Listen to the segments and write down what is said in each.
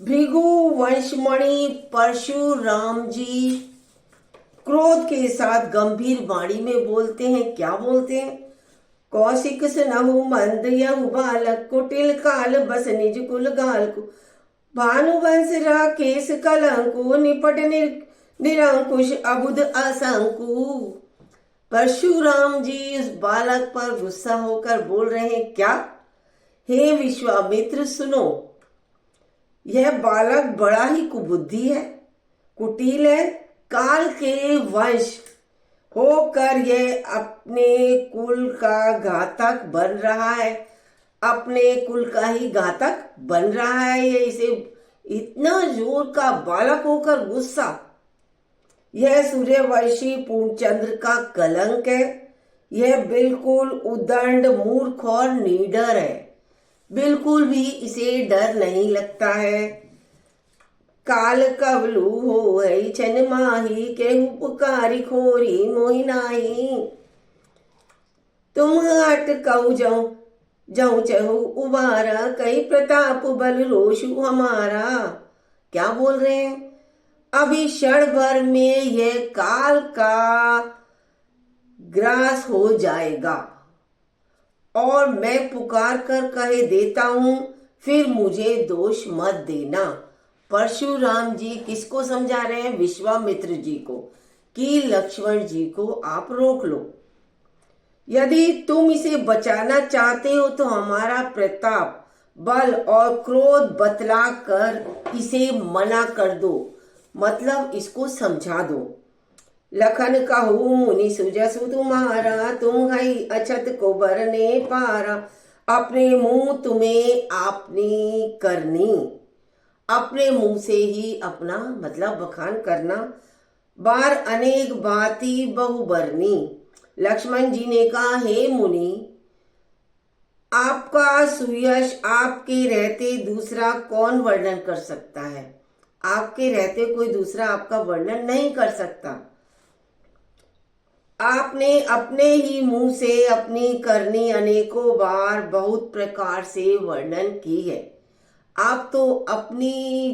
भृगु वंशमणि परशुराम जी क्रोध के साथ गंभीर वाणी में बोलते हैं। क्या बोलते हैं? कौशिक सुनहु मंद यहु बालक कुटिल काल बस निज कुल गाल को भानुवंश राकेश कलंकु निपट निरंकुश अबुध असंकु। परशुराम जी उस बालक पर गुस्सा होकर बोल रहे हैं। क्या? हे विश्वामित्र सुनो, यह बालक बड़ा ही कुबुद्धि है, कुटिल है, काल के वंश होकर यह अपने कुल का घातक बन रहा है, अपने कुल का ही घातक बन रहा है। ये इसे इतना जोर का बालक होकर गुस्सा, यह सूर्यवंशी पूर्णचंद्र का कलंक है। यह बिल्कुल उदंड मूर्ख और निडर है, बिल्कुल भी इसे डर नहीं लगता है। काल कवलु हो छन माही केहू पुकारी खोरी मोहि नाही। तुम हट कहू जाऊं जाऊं चहु उबारा कई प्रताप बल रोषु हमारा। क्या बोल रहे हैं? अभी क्षण भर में यह काल का ग्रास हो जाएगा और मैं पुकार कर कह देता हूं, फिर मुझे दोष मत देना। परशुराम जी किसको समझा रहे हैं? विश्वामित्र जी को, कि लक्ष्मण जी को आप रोक लो। यदि तुम इसे बचाना चाहते हो तो हमारा प्रताप बल और क्रोध बतला कर इसे मना कर दो, मतलब इसको समझा दो। लखन कहू मुनि सुजसु तुम्हारा तुम हई अछत को बरने पारा। अपने मुंह तुम्हें आपनी करनी, अपने मुंह से ही अपना मतलब बखान करना। बार अनेक बाती बहु बरनी। लक्ष्मण जी ने कहा, हे मुनि, आपका सुयश आपके रहते दूसरा कौन वर्णन कर सकता है? आपके रहते कोई दूसरा आपका वर्णन नहीं कर सकता। आपने अपने ही मुंह से अपनी करनी अनेकों बार बहुत प्रकार से वर्णन की है। आप तो अपनी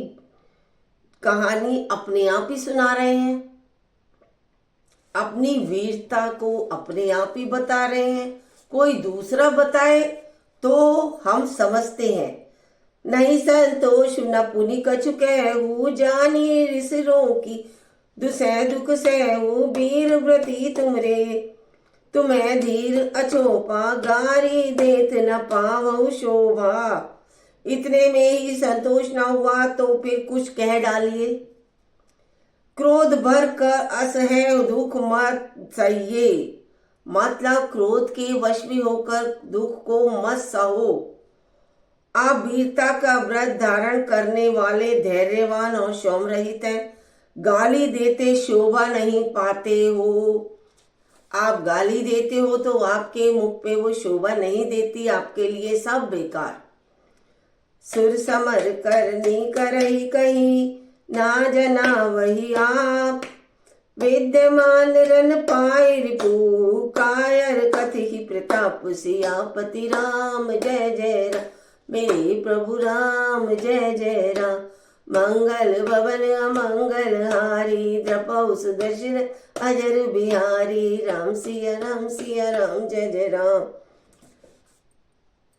कहानी अपने आप ही सुना रहे हैं, अपनी वीरता को अपने आप ही बता रहे हैं। कोई दूसरा बताए तो हम समझते हैं। नहीं संतोष न पुनि कछु कहू जानी ऋषिरों की दुसै दुख सहू वीर व्रती तुमरे तुम्हें धीर अछोपा गारी देत न पावहु शोभा। इतने में ही संतोष न हुआ तो फिर कुछ कह डालिए। क्रोध भर कर असह्य दुख मत सहिए, मतलब क्रोध के वश में होकर दुख को मत सहो। आप वीरता का व्रत धारण करने वाले धैर्यवान और शौम रहित हैं। गाली देते शोभा नहीं पाते हो। आप गाली देते हो तो आपके मुख पे वो शोभा नहीं देती, आपके लिए सब बेकार। सुर समर करनी करही कही ना जना वही आप। विद्यमान रन पाए रिपु कायर कथि प्रताप सियापति राम। जय जय राम मेरे प्रभु राम, जय जय राम। मंगल भवन अमंगल हारी द्रपौ सुदर्शन अजर बिहारी। राम सिया राम सिया राम, जय जय राम।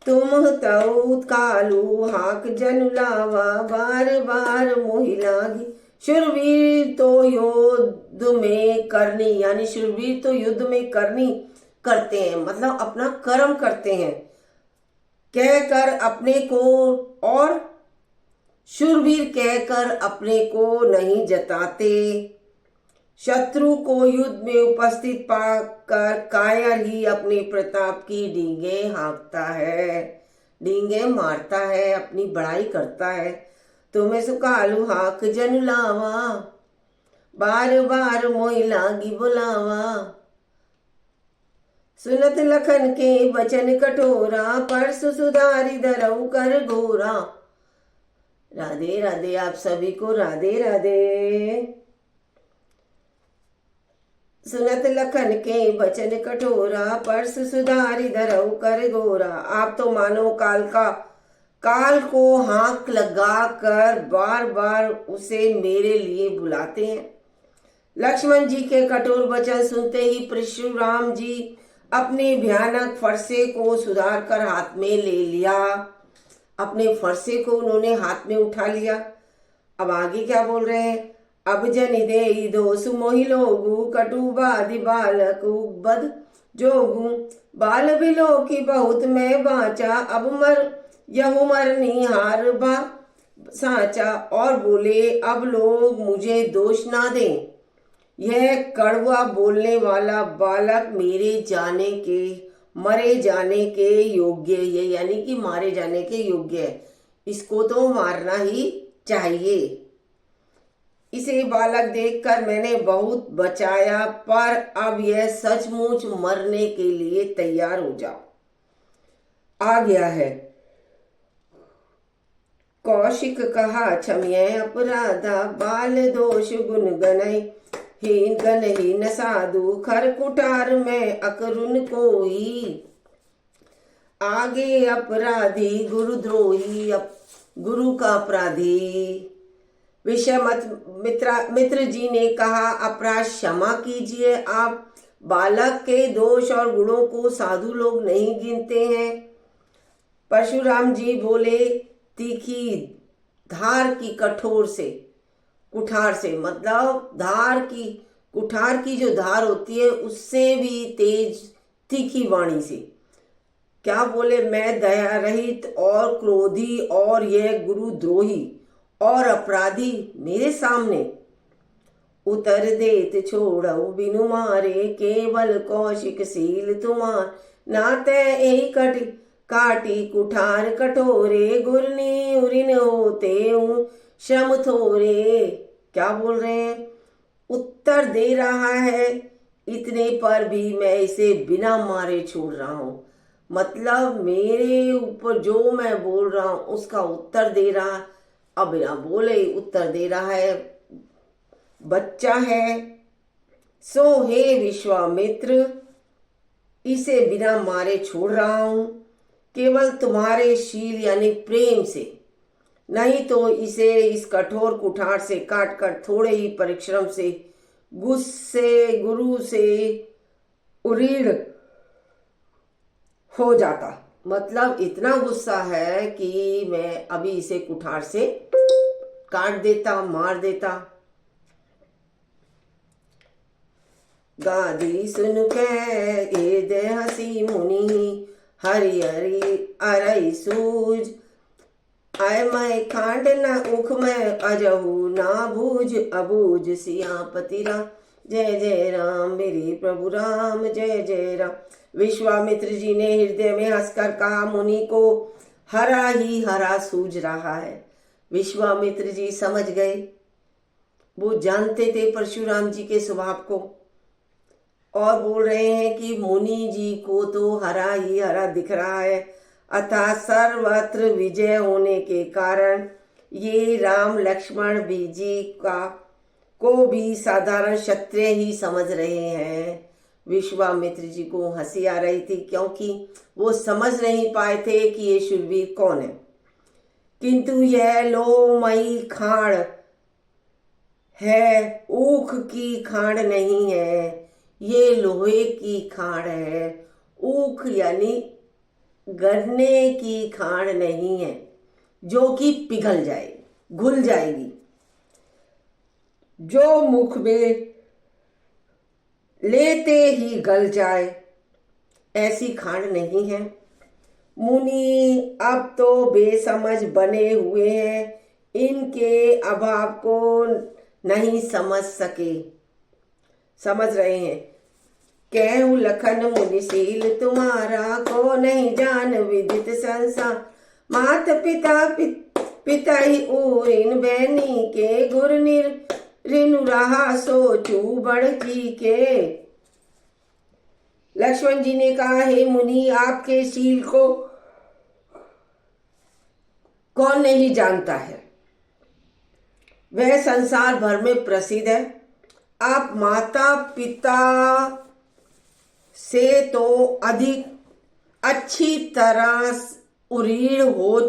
तुम तऊ कालू हाक जनु लावा बार बार मोहि लागी। शूरवीर तो युद्ध में करनी, यानी शूरवीर तो युद्ध में करनी करते हैं, मतलब अपना कर्म करते हैं कहकर अपने को, और शूरवीर कहकर अपने को नहीं जताते। शत्रु को युद्ध में उपस्थित पाकर कायर ही अपने प्रताप की डींगे हाँकता है, डींगे मारता है, अपनी बड़ाई करता है। तुम्हें सुकालू हाक जन लावा बार बार मोहि लागी बुलावा। सुनत लखन के वचन कठोरा परसु सुधारी धरऊ कर घोरा। राधे राधे, आप सभी को राधे राधे। सुनत लखन के वचन कठोरा परसु सुधारी धरऊ कर घोरा। आप तो मानो काल का काल को हाँक लगाकर बार बार उसे मेरे लिए बुलाते हैं। लक्ष्मण जी के कठोर वचन सुनते ही परशुराम जी अपने भयानक फरसे को सुधार कर हाथ में ले लिया। अपने फरसे को उन्होंने हाथ में उठा लिया। अब आगे क्या बोल रहे हैं? अब जनि दे दोष मोहि लोगु कटुबादि बालक बद जोगु बाल बिलो की बहुत मैं बाचा अब मर यहु मर निहार बा साचा। और बोले अब लोग मुझे दोष ना दें, यह कड़वा बोलने वाला बालक मेरे जाने के मरे जाने के योग्य है, यानी कि मारे जाने के योग्य है। इसको तो मारना ही चाहिए। इसे बालक देखकर मैंने बहुत बचाया, पर अब यह सचमुच मरने के लिए तैयार हो जाओ। आ गया है। कौशिक कहा क्षम्य अपराधा बाल दोष गुण गनय हीन गनहीन साधु खर कुठार में अकरुन कोई। आगे अपराधी गुरुद्रोही गुरु का अपराधी। मित्र जी ने कहा अपराध क्षमा कीजिए, आप बालक के दोष और गुणों को साधु लोग नहीं गिनते हैं। परशुराम जी बोले तीखी धार की कठोर से कुठार से, मतलब धार की कुठार की जो धार होती है उससे भी तेज तीखी वाणी से। क्या बोले? मैं दया रहित और क्रोधी और यह गुरुद्रोही और अपराधी मेरे सामने उतर देत छोड़ऊ बिनु मारे केवल कौशिक सील तुम्हार नाते एक काटी कुठार कठोरे गुरनी उरिन होते हूँ श्रम थोरे। क्या बोल रहे हैं? उत्तर दे रहा है, इतने पर भी मैं इसे बिना मारे छोड़ रहा हूं। मतलब मेरे ऊपर जो मैं बोल रहा हूं उसका उत्तर दे रहा, अब बिना बोले उत्तर दे रहा है। बच्चा है सो हे विश्वामित्र, इसे बिना मारे छोड़ रहा हूं केवल तुम्हारे शील यानी प्रेम से, नहीं तो इसे इस कठोर कुठार से काट कर थोड़े ही परिश्रम से गुस्से गुरु से उरीड़ हो जाता। मतलब इतना गुस्सा है कि मैं अभी इसे कुठार से काट देता, मार देता। गादी सुन के दे हसी मुनि हरि हरि अरई सूज आय मैं खांड न उख में अजहू ना बूझ अबूझ सियापति राम जय जय राम मेरे प्रभु राम जय जय राम। विश्वामित्र जी ने हृदय में हंसकर कहा मुनि को हरा ही हरा सूझ रहा है। विश्वामित्र जी समझ गए, वो जानते थे परशुराम जी के स्वभाव को, और बोल रहे हैं कि मुनि जी को तो हरा ही हरा दिख रहा है, अतः सर्वत्र विजय होने के कारण ये राम लक्ष्मण जी को भी साधारण क्षत्रिय ही समझ रहे हैं। विश्वामित्र जी को हंसी आ रही थी क्योंकि वो समझ नहीं पाए थे कि ये शूरवीर कौन है। किंतु यह लोहमयी खाड़ है, ऊख की खाड़ नहीं है, ये लोहे की खाड़ है। ऊख यानी गरने की खाड़ नहीं है जो कि पिघल जाए, घुल जाएगी, जो मुख में लेते ही गल जाए, ऐसी खाड़ नहीं है। मुनि अब तो बेसमझ बने हुए हैं, इनके अभाव को नहीं समझ रहे हैं। कहूँ लखन मुनिशील तुम्हारा को नहीं जान विदित संसार, मात पिता ही ऊरिन बैनी के गुर ऋनु रहा सोचू बड़ जी के। लक्ष्मण जी ने कहा हे मुनि, आपके शील को कौन नहीं जानता है, वह संसार भर में प्रसिद्ध है। आप माता पिता से तो अधिक अच्छी तरह उरीड़ हो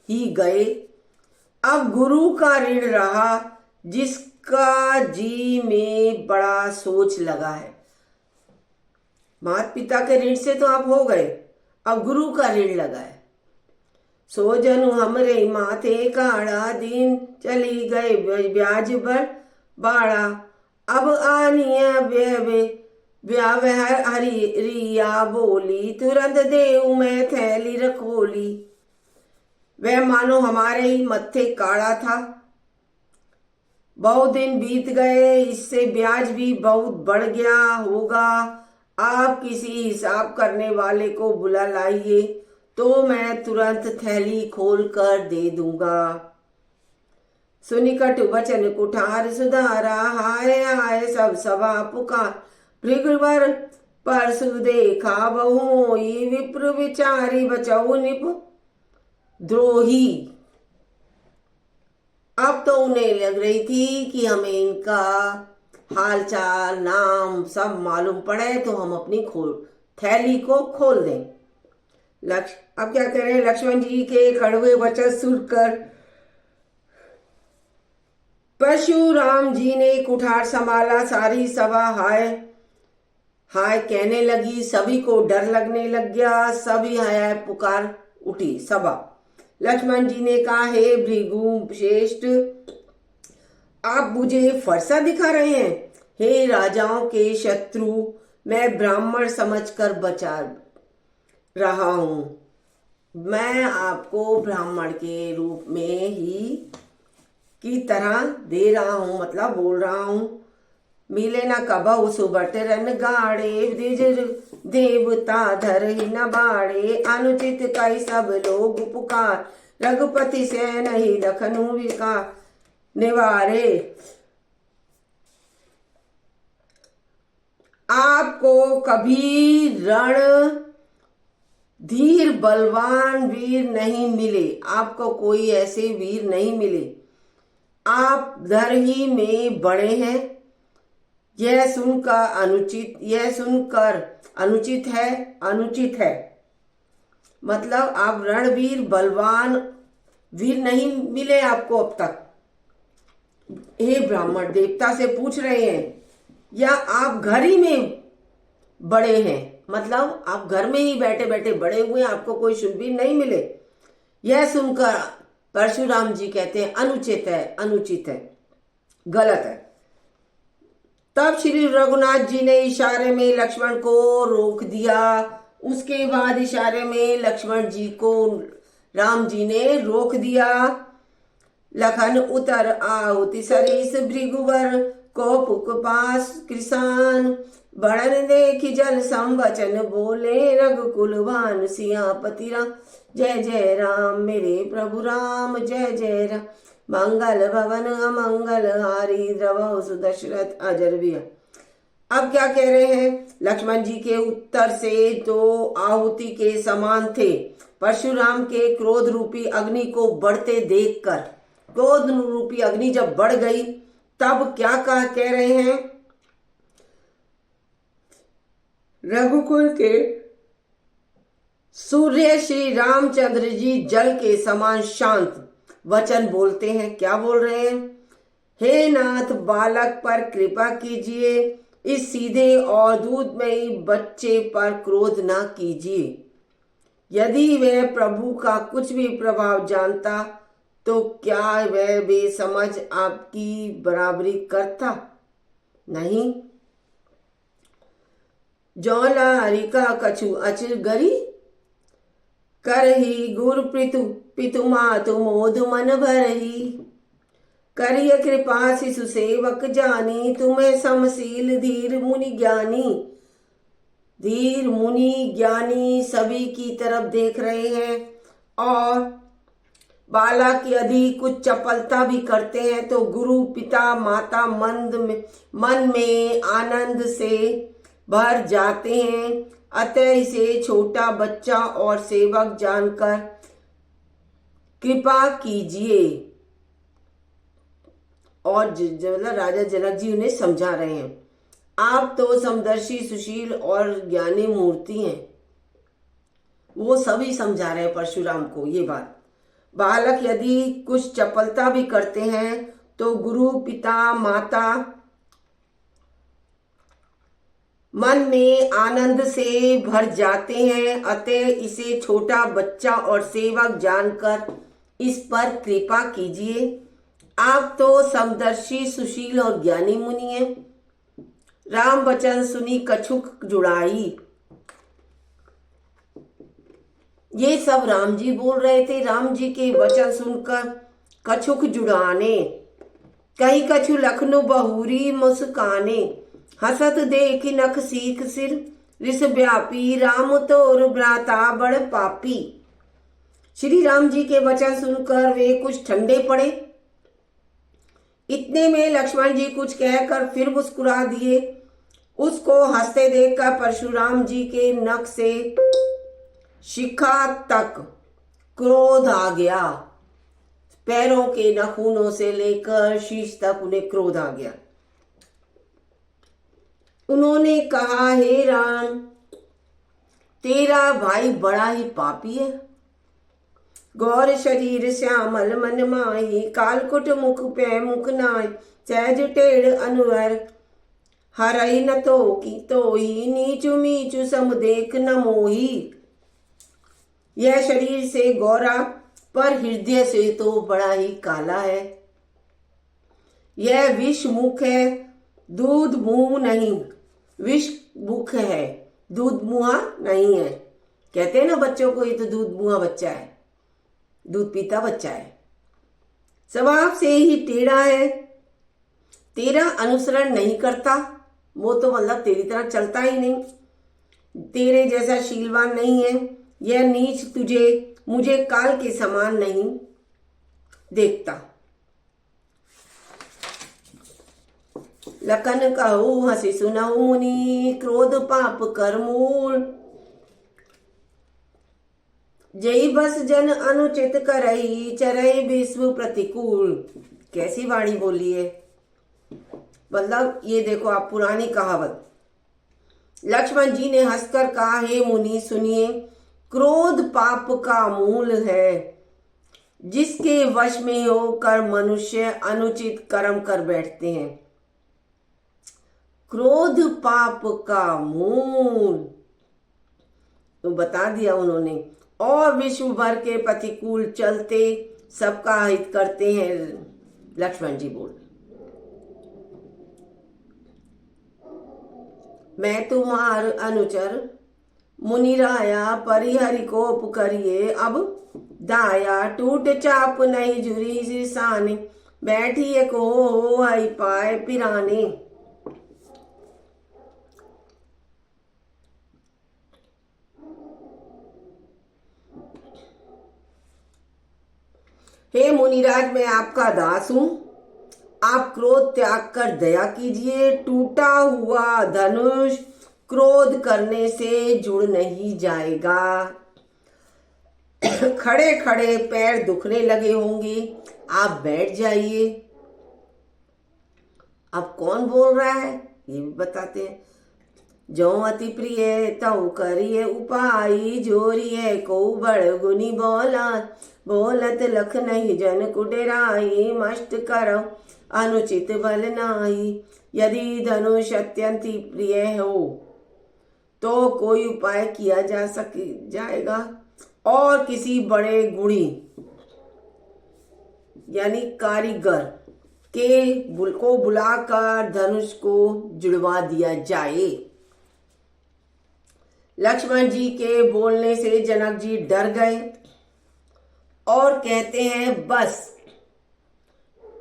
ही गए। अब गुरु का ऋण रहा जिसका जी में बड़ा सोच लगा है। माता पिता के ऋण से तो आप हो गए, अब गुरु का ऋण लगा है। सो जनु हमरे माथे काड़ा, दिन चली गए ब्याज बर बाड़ा। अब आनिया ब्याह हरी रिया बोली, तुरंत देऊ मैं थैली रखोली। वह मानो हमारे ही मत्थे काड़ा था। बहुत दिन बीत गए, इससे ब्याज भी बहुत बढ़ गया होगा। आप किसी हिसाब करने वाले को बुला लाइए तो मैं तुरंत थैली खोल कर दे दूंगा। सुनि कटु वचन कुठार सुधारा, हाय हाय सब सभा पुकार। भृगुवर परसु देखा बहु, विप्र विचारी बचऊ निप द्रोही। अब तो उन्हें लग रही थी कि हमें इनका हालचाल नाम सब मालूम पड़े तो हम अपनी थैली को खोल दें। अब क्या करें, लक्ष्मण जी के कड़वे वचन सुनकर परशुराम जी ने कुठार संभाला। सारी सभा हाय हाय कहने लगी, सभी को डर लगने लग गया। सभी हाय हाय पुकार उठी सभा। लक्ष्मण जी ने कहा, हे भृगु श्रेष्ठ, आप मुझे फरसा दिखा रहे हैं। हे राजाओं के शत्रु, मैं ब्राह्मण समझकर बचा रहा हूं। मैं आपको ब्राह्मण के रूप में ही की तरह दे रहा हूं, मतलब बोल रहा हूं। मिले न कबहु सुबट रन गाड़े, द्विज देवता धर ही न बाड़े। अनुचित कई सब लोग पुकार, रघुपति से नहीं लखनऊ विकार निवारे। आपको कभी रण धीर बलवान वीर नहीं मिले, आपको कोई ऐसे वीर नहीं मिले। आप धर ही में बड़े हैं। यह सुनकर अनुचित है। मतलब आप रणवीर बलवान वीर नहीं मिले आपको अब तक। हे ब्राह्मण, देवता से पूछ रहे हैं, या आप घर ही में बड़े हैं, मतलब आप घर में ही बैठे बैठे बड़े हुए, आपको कोई शूरवीर नहीं मिले। यह सुनकर परशुराम जी कहते हैं अनुचित है, गलत है। तब श्री रघुनाथ जी ने इशारे में लक्ष्मण को रोक दिया। उसके बाद इशारे में लक्ष्मण जी को राम जी ने रोक दिया। लखन उतर आहुति सरीस, भृगुवर को पुक पास कृसान। बड़न देखी जल संवचन बोले, रघुकुल भानु सियापति राम। जय जय राम मेरे प्रभु राम, जय जय राम। मंगल भवन अमंगल हारी, द्रवहु सुदशरथ अजर बिया। अब क्या कह रहे हैं, लक्ष्मण जी के उत्तर से जो आहुति के समान थे। परशुराम के क्रोध रूपी अग्नि को बढ़ते देखकर, क्रोध रूपी अग्नि जब बढ़ गई तब क्या कह रहे हैं, रघुकुल के सूर्य श्री रामचंद्र जी जल के समान शांत वचन बोलते हैं। क्या बोल रहे हैं, हे नाथ, बालक पर कृपा कीजिए, इस सीधे और दूधमयी बच्चे पर क्रोध ना कीजिए। यदि वह प्रभु का कुछ भी प्रभाव जानता तो क्या वह बेसमझ आपकी बराबरी करता? नहीं। जौला हरिका कछु अचिर गरी, करही गुरु पितु मातु मोद मन भरही। करिय कृपा शिशु सेवक जानी, तुम्हें समशील धीर मुनि ज्ञानी। धीर मुनि ज्ञानी सभी की तरफ देख रहे हैं और बालक यदि कुछ चपलता भी करते हैं तो गुरु पिता माता मन में आनंद से भर जाते हैं। अतः इसे छोटा बच्चा और सेवक जानकर कृपा कीजिए। और राजा जनक जी उन्हें समझा रहे हैं, आप तो समदर्शी सुशील और ज्ञानी मूर्ति हैं। वो सभी समझा रहे हैं परशुराम को ये बात। बालक यदि कुछ चपलता भी करते हैं तो गुरु पिता माता मन में आनंद से भर जाते हैं। अतः इसे छोटा बच्चा और सेवक जानकर इस पर कृपा कीजिए। आप तो समदर्शी सुशील और ज्ञानी मुनि हैं। राम वचन सुनी कछुक जुड़ाई। ये सब राम जी बोल रहे थे। राम जी के वचन सुनकर कछुक जुड़ाने। कहीं कछु लखनऊ बहुरी मुस्काने। हसत देख नख सीख सिर रिस व्यापी। राम तोर भ्राता बड़ पापी। श्री राम जी के वचन सुनकर वे कुछ ठंडे पड़े। इतने में लक्ष्मण जी कुछ कहकर फिर मुस्कुरा दिए। उसको हंसते देखकर परशुराम जी के नख से शिखा तक क्रोध आ गया। पैरों के नाखूनों से लेकर शीश तक उन्हें क्रोध आ गया। उन्होंने कहा, हे राम, तेरा भाई बड़ा ही पापी है। गौर शरीर श्यामल मन माही। कालकुट मुख पे मुख नाय। सहज टेढ़ अनुवर हरई न तो की तो ही। नीचु मीचु सम देख न मोही। यह शरीर से गोरा पर हृदय से तो बड़ा ही काला है। यह विष मुख है, दूध मुंह नहीं। विष मुख है, दूध मुहा नहीं है। कहते हैं ना बच्चों को, ये तो दूध मुहा बच्चा है, दूध पीता बच्चा है। स्वभाव से ही टेढ़ा है। तेरा अनुसरण नहीं करता। वो तो मतलब तेरी तरह चलता ही नहीं। तेरे जैसा शीलवान नहीं है। यह नीच तुझे मुझे काल के समान नहीं देखता। लखन कहु हसी सुनहु मुनि। क्रोध पाप कर मूल। जय बस जन अनुचित करई। चरई विश्व प्रतिकूल। कैसी वाणी बोली है। मतलब ये देखो आप, पुरानी कहावत। लक्ष्मण जी ने हंसकर कहा, हे मुनि सुनिए, क्रोध पाप का मूल है। जिसके वश में होकर मनुष्य अनुचित कर्म कर बैठते हैं। क्रोध पाप का मूल तो बता दिया उन्होंने। और विश्व भर के प्रतिकूल चलते सबका हित करते हैं। लक्ष्मण जी बोल, मैं तुम्हार अनुचर मुनिराया परिहरि कोप करिए। अब दाया टूट चाप नहीं जुरी सिरसाने। बैठिए को हो आई पाए पिराने। हे मुनिराज, मैं आपका दास हूं। आप क्रोध त्याग कर दया कीजिए। टूटा हुआ धनुष क्रोध करने से जुड़ नहीं जाएगा। खड़े खड़े पैर दुखने लगे होंगे, आप बैठ जाइए। अब कौन बोल रहा है ये भी बताते हैं। जो अति प्रिय तऊ करिए उपाई। जोरिए को बड़ गुनी बोला। बोलत लख नहीं जन कुडेराई। मस्त करो अनुचित बल नाही। यदि धनुष अत्यंत प्रिय हो तो कोई उपाय किया जा जाएगा। और किसी बड़े गुणी यानी कारीगर को बुलाकर धनुष को जुड़वा दिया जाए। लक्ष्मण जी के बोलने से जनक जी डर गए और कहते हैं, बस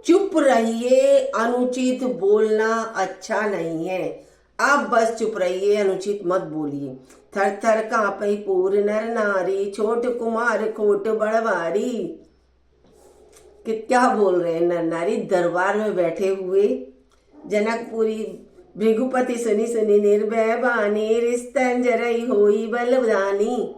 चुप रहिए। अनुचित बोलना अच्छा नहीं है। आप बस चुप रहिए, अनुचित मत बोलिए। थर थर कांपई पूर नर नारी। छोट कुमार खोट बड़वारी। कि क्या बोल रहे हैं नर नारी दरबार में बैठे हुए। जनकपुरी भृगुपति सुनी सुनी निर्भय बानी। रिस्तन जरई होई बलदानी।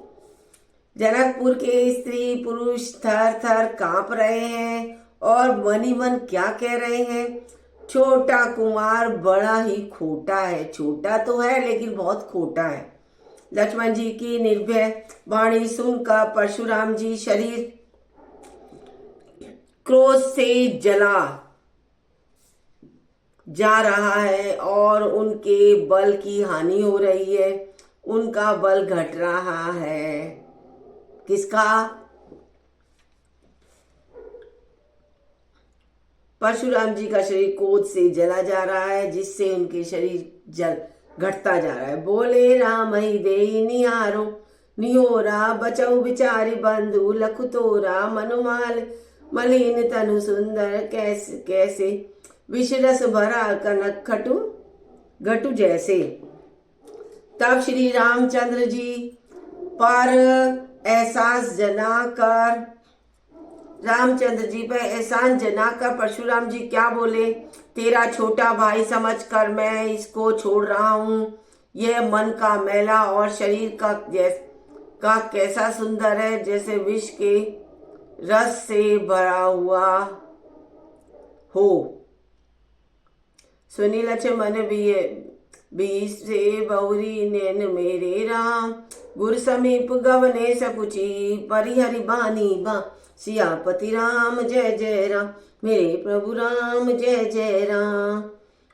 जनकपुर के स्त्री पुरुष थर थर कांप रहे हैं और मन ही मन क्या कह रहे हैं, छोटा कुमार बड़ा ही खोटा है। छोटा तो है लेकिन बहुत खोटा है। लक्ष्मण जी की निर्भय वाणी सुनकर परशुराम जी शरीर क्रोध से जला जा रहा है और उनके बल की हानि हो रही है, उनका बल घट रहा है। किसका? परशुराम जी का शरीर क्रोध से जला जा रहा है, जिससे उनके शरीर जल घटता जा रहा है। बोले राम ही दे निहारो निहोरा, बचऊ बिचारी बंधु लखु तोरा, मनुमाल मलिन तनु सुंदर, कैसे कैसे विषरस भरा कनक खटु घटु जैसे। तब श्री रामचंद्र जी पर एहसास जनाकर, रामचंद्र जी पर एहसान जनाकर परशुराम जी क्या बोले? तेरा छोटा भाई समझकर मैं इसको छोड़ रहा हूँ। यह मन का मैला और शरीर का कैसा सुंदर है, जैसे विष के रस से भरा हुआ हो। सुनी लक्ष्मण भी से बहुरी नैन मेरे राम, गुर समीप गवने सकुची, परिहरि बानी बा सियापति राम जय जय राम, मेरे प्रभु राम जय जय राम।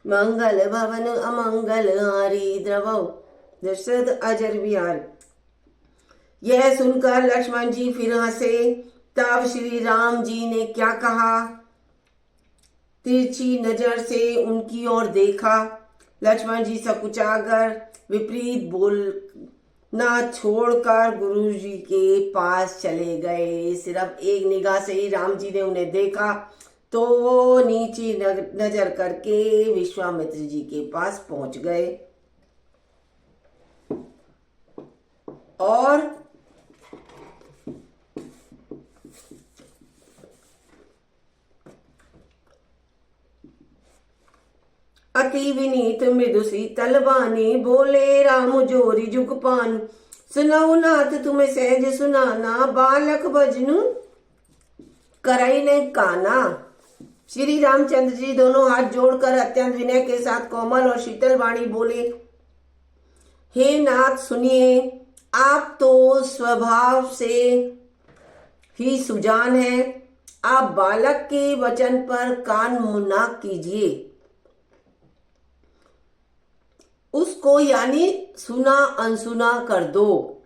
मंगल भवन अमंगल हारी, द्रवौ दशरथ अजर बिहारी। यह सुनकर लक्ष्मण जी फिर हंसे। तब श्री राम जी ने क्या कहा? तिरछी नजर से उनकी ओर देखा। लक्ष्मण जी सकुचाकर विपरीत बोलना छोड़कर गुरु जी के पास चले गए। सिर्फ एक निगाह से ही राम जी ने उन्हें देखा तो वो नीचे नजर करके विश्वामित्र जी के पास पहुंच गए और अति विनीत मृदु शीतल वाणी, बोले राम जोरी जुग पान, सुनाऊ नाथ तुम्हें सहज सुनाना, बालक भजनु करई ने काना। श्री रामचंद्र जी दोनों हाथ जोड़कर अत्यंत विनय के साथ कोमल और शीतल वाणी बोले, हे नाथ सुनिए, आप तो स्वभाव से ही सुजान है, आप बालक के वचन पर कान मुन्ना कीजिए। उसको यानी सुना अनसुना कर दो।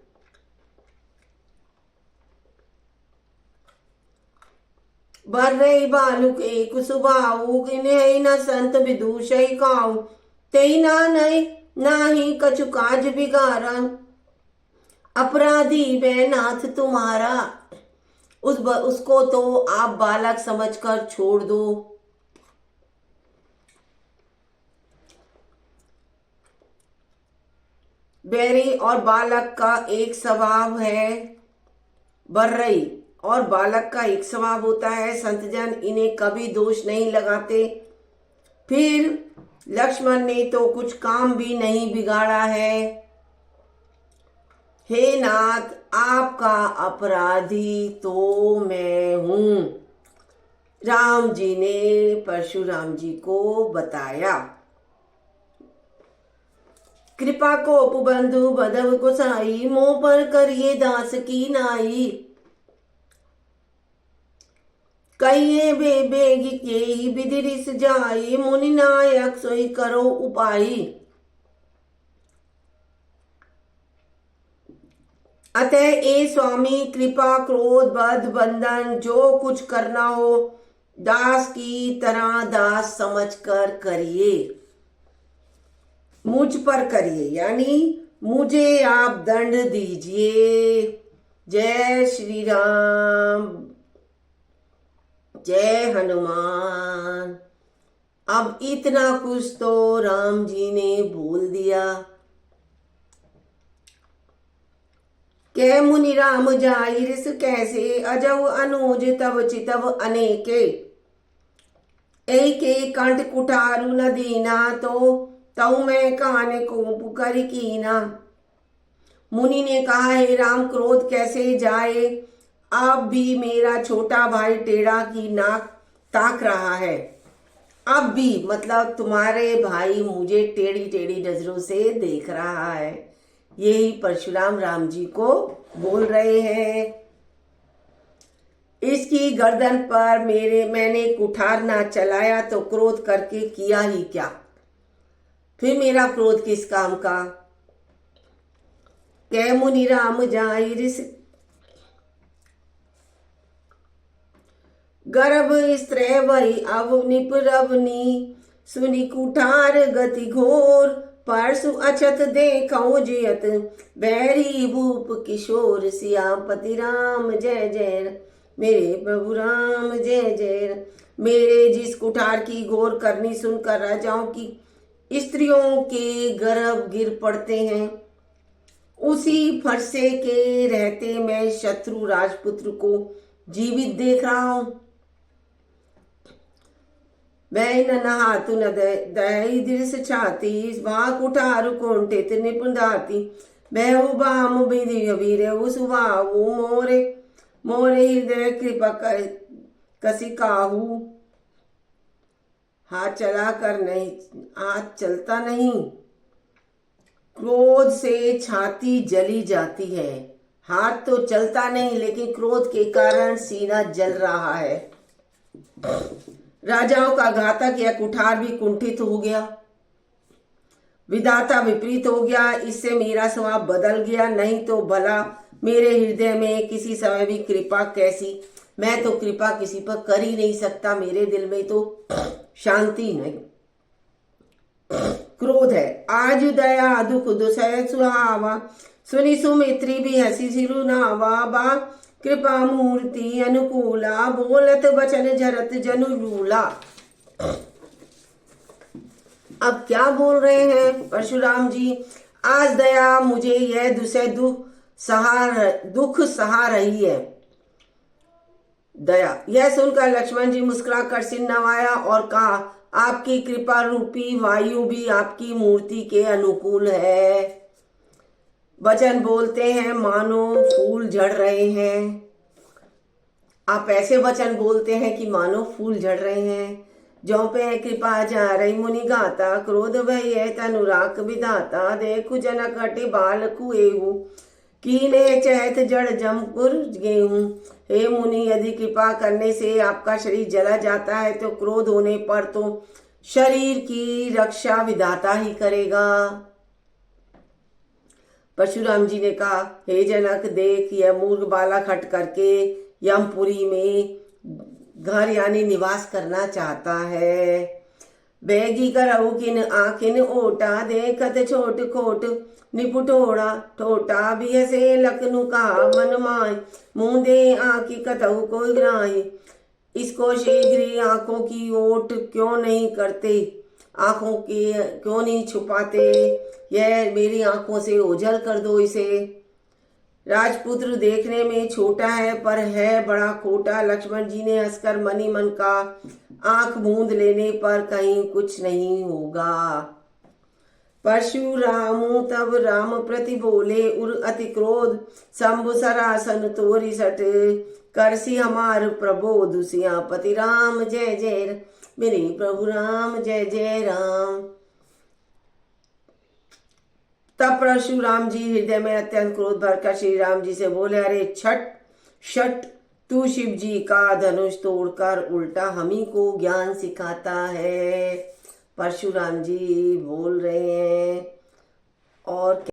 बर्रे बालुक एक सुभाऊ, इन्हें न संत विदूषई काऊ, तेई ना नहीं नाही कछु काज बिगारा, अपराधी वे नाथ तुम्हारा। उसको तो आप बालक समझकर छोड़ दो। बैरी और बालक का एक स्वभाव है, बर्रई और बालक का एक स्वभाव होता है। संतजन इन्हें कभी दोष नहीं लगाते। फिर लक्ष्मण ने तो कुछ काम भी नहीं बिगाड़ा है। हे नाथ, आपका अपराधी तो मैं हूं, राम जी ने परशुराम जी को बताया। कृपा को उपबंधु बधव गोसाई, मोह पर करिए दास की नाई, कहिए बे बेग के ही विधिरिस जाई, मुनि नायक सोई करो उपाई। अतः ए स्वामी, कृपा क्रोध बध बंधन जो कुछ करना हो दास की तरह दास समझकर करिए, मुझ पर करिए, यानी मुझे आप दंड दीजिए। जय श्री राम, जय हनुमान। अब इतना कुछ तो राम जी ने बोल दिया। कै मुनि राम जाई रिस कैसे, अजव अनुज तब चितव अनेके, एक कंठ कुठारु न दीना, तो तऊ मैं कान को पुकर कीना। मुनि ने कहा, हे राम, क्रोध कैसे जाए, अब भी मेरा छोटा भाई टेढ़ा की नाक ताक रहा है। अब भी मतलब तुम्हारे भाई मुझे टेढ़ी टेढ़ी नजरों से देख रहा है। यही परशुराम राम जी को बोल रहे हैं। इसकी गर्दन पर मैंने कुठार ना चलाया तो क्रोध करके किया ही क्या। फिर मेरा क्रोध किस काम का। कै मुनि राम जाई ऋषि गर्भ स्त्रै वही अवनिप रवनी सुनि कुठार गति घोर परसु अछत देखौ जियत बैरी भूप किशोर सियापति राम जय जय मेरे प्रभु राम जय जय। मेरे जिस कुठार की घोर करनी सुनकर राजाओं की स्त्रियों के गर्भ गिर पड़ते हैं, उसी फरसे के रहते मैं शत्रु राजपुत्र को जीवित देख रहा हूं। मैं न नहातु न दही दृश छाती भाग कुठार कुंठित निपुण धाती बहु बाम विधि वीर सुबाहु मोरे मोरे हृदय कृपा कर कसी काहू। हाथ चला कर नहीं, हाथ चलता नहीं, क्रोध से छाती जली जाती है। हाथ तो चलता नहीं लेकिन क्रोध के कारण सीना जल रहा है। राजाओं का घातक या कुठार भी कुंठित हो गया, विधाता विपरीत हो गया, इससे मेरा स्वभाव बदल गया। नहीं तो भला मेरे हृदय में किसी समय भी कृपा कैसी। मैं तो कृपा किसी पर कर ही नहीं सकता, मेरे दिल में तो शांति नहीं, क्रोध है। आज दया दुख दुसह सुहावा सुनि सुमित्री भी हसी सिरुनावा बा कृपा मूर्ति अनुकूला बोलत वचन जरत जनु लूला। अब क्या बोल रहे हैं परशुराम जी। आज दया मुझे यह दुख सहा रही है। दया, यह सुनकर लक्ष्मण जी मुस्कुराकर सिर नवाया और कहा, आपकी कृपा रूपी वायु भी आपकी मूर्ति के अनुकूल है। वचन बोलते हैं मानो फूल झड़ रहे हैं। आप ऐसे वचन बोलते हैं कि मानो फूल झड़ रहे हैं। जो पे कृपा जा रही मुनि गाता क्रोध भय तनुराक विधाता देखु जनक हटे बाल कुएहू कीने चहत जड़ जमपुर गेहूं। हे मुनि, यदि कृपा करने से आपका शरीर जला जाता है तो क्रोध होने पर तो शरीर की रक्षा विधाता ही करेगा। परशुराम जी ने कहा, हे जनक, देख यह मूर्ख बालक हट करके यमपुरी में घर यानी निवास करना चाहता है। बैगी करऊ किन आखिन ओटा देखत छोट खोट निपुटोड़ा ठोटा भी हसे लखनु का मन माय मुंदे आंखी कतऊ कोई ग्राही। इसको शीघ्र ही आंखों की ओट क्यों नहीं करते, आंखों की क्यों नहीं छुपाते। यह मेरी आंखों से ओझल कर दो इसे। राजपुत्र देखने में छोटा है पर है बड़ा खोटा। लक्ष्मण जी ने हंसकर मनी मन का आंख मूंद लेने पर कहीं कुछ नहीं होगा। परशुराम तब राम प्रति बोले उर अति क्रोध शंभु सरासन तोरी सट करसी हमार प्रबोध सियापति राम जय जय मेरे प्रभु राम जय जय राम। तब परशुराम जी हृदय में अत्यंत क्रोध भरकर श्री राम जी से बोले, अरे छठ शट, तू शिव जी का धनुष तोड़कर उल्टा हमी को ज्ञान सिखाता है। परशुराम जी बोल रहे हैं और